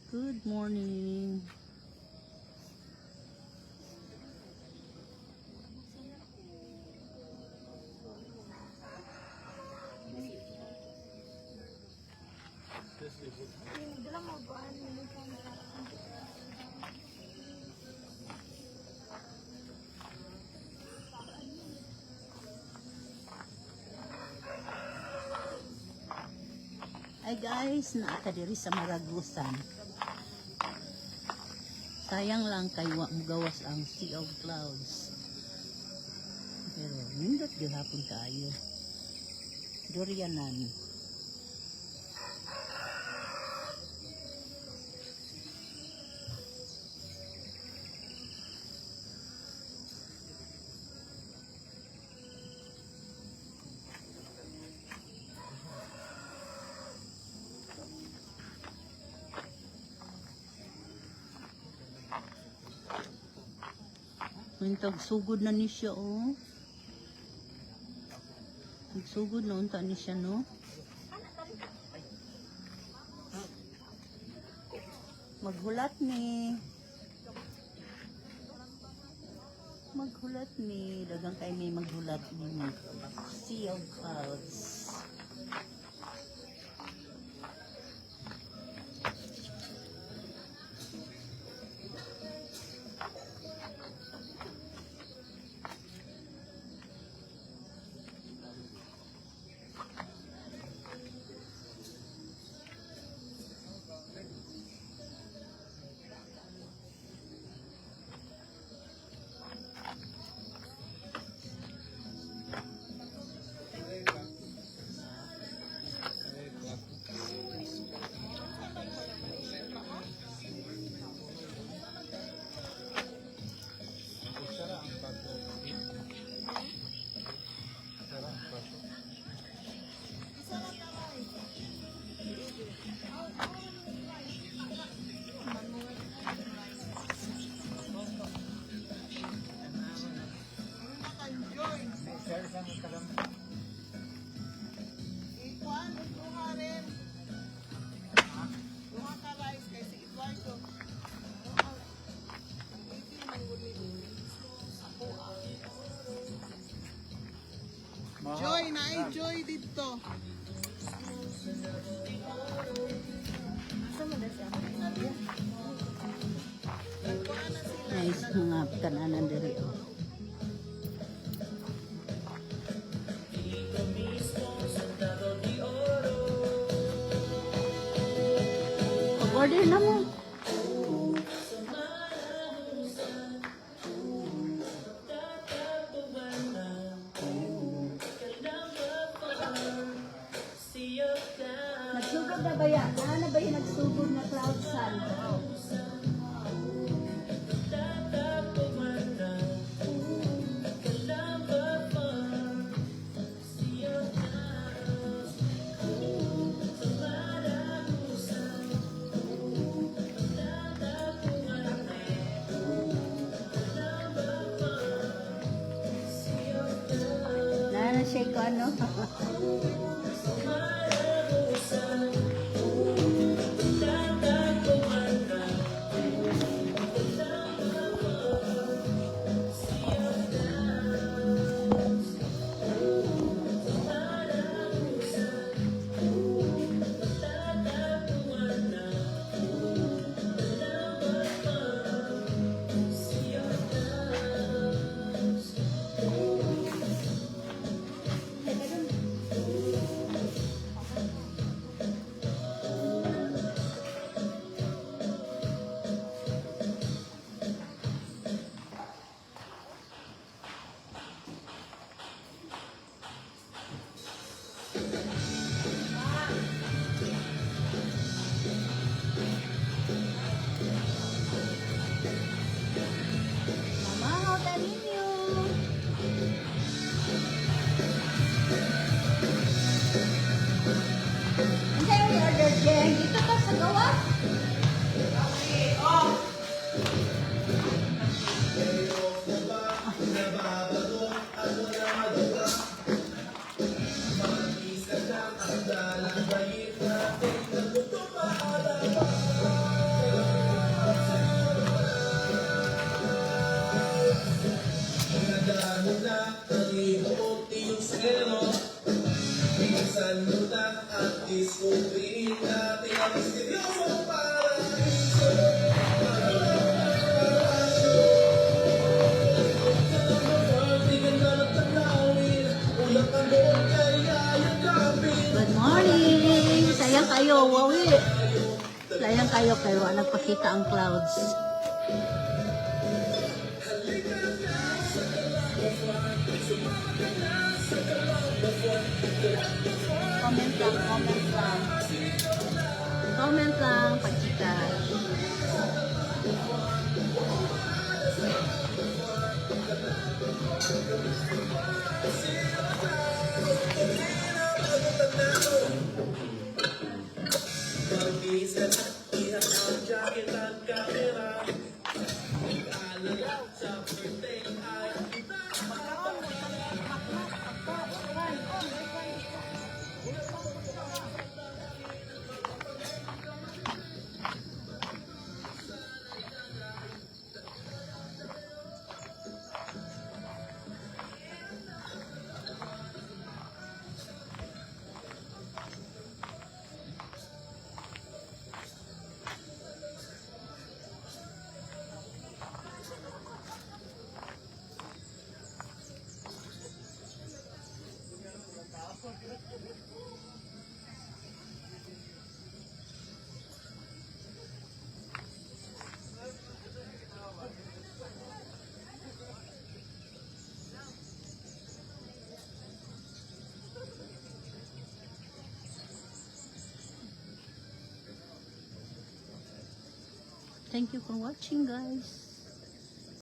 Good morning. Ay guys, naata diri sa Maragusan. Sayang lang kay wa gawas ang Sea of Clouds. Pero nindot gihapon kaayo. Durianan. Mintag sugod na ni siya, oh. Nagsugod na unta ni siya, no? Maghulat ni. Maghulat ni. Dagang kay may maghulat ni. Sea of Clouds. Joy, na-enjoy dito. Nice mga kananan diri, oh. Order na mo. Nagsugod na ba yan? Na ba yung nagsugod na cloud sun? Na siya ko ano? Good morning! Sayang kayo, wawi. Sayang kayo, pero nagpakita ang clouds. Comment lang, comment lang. Comment lang, pagkita. Thank you for watching, guys.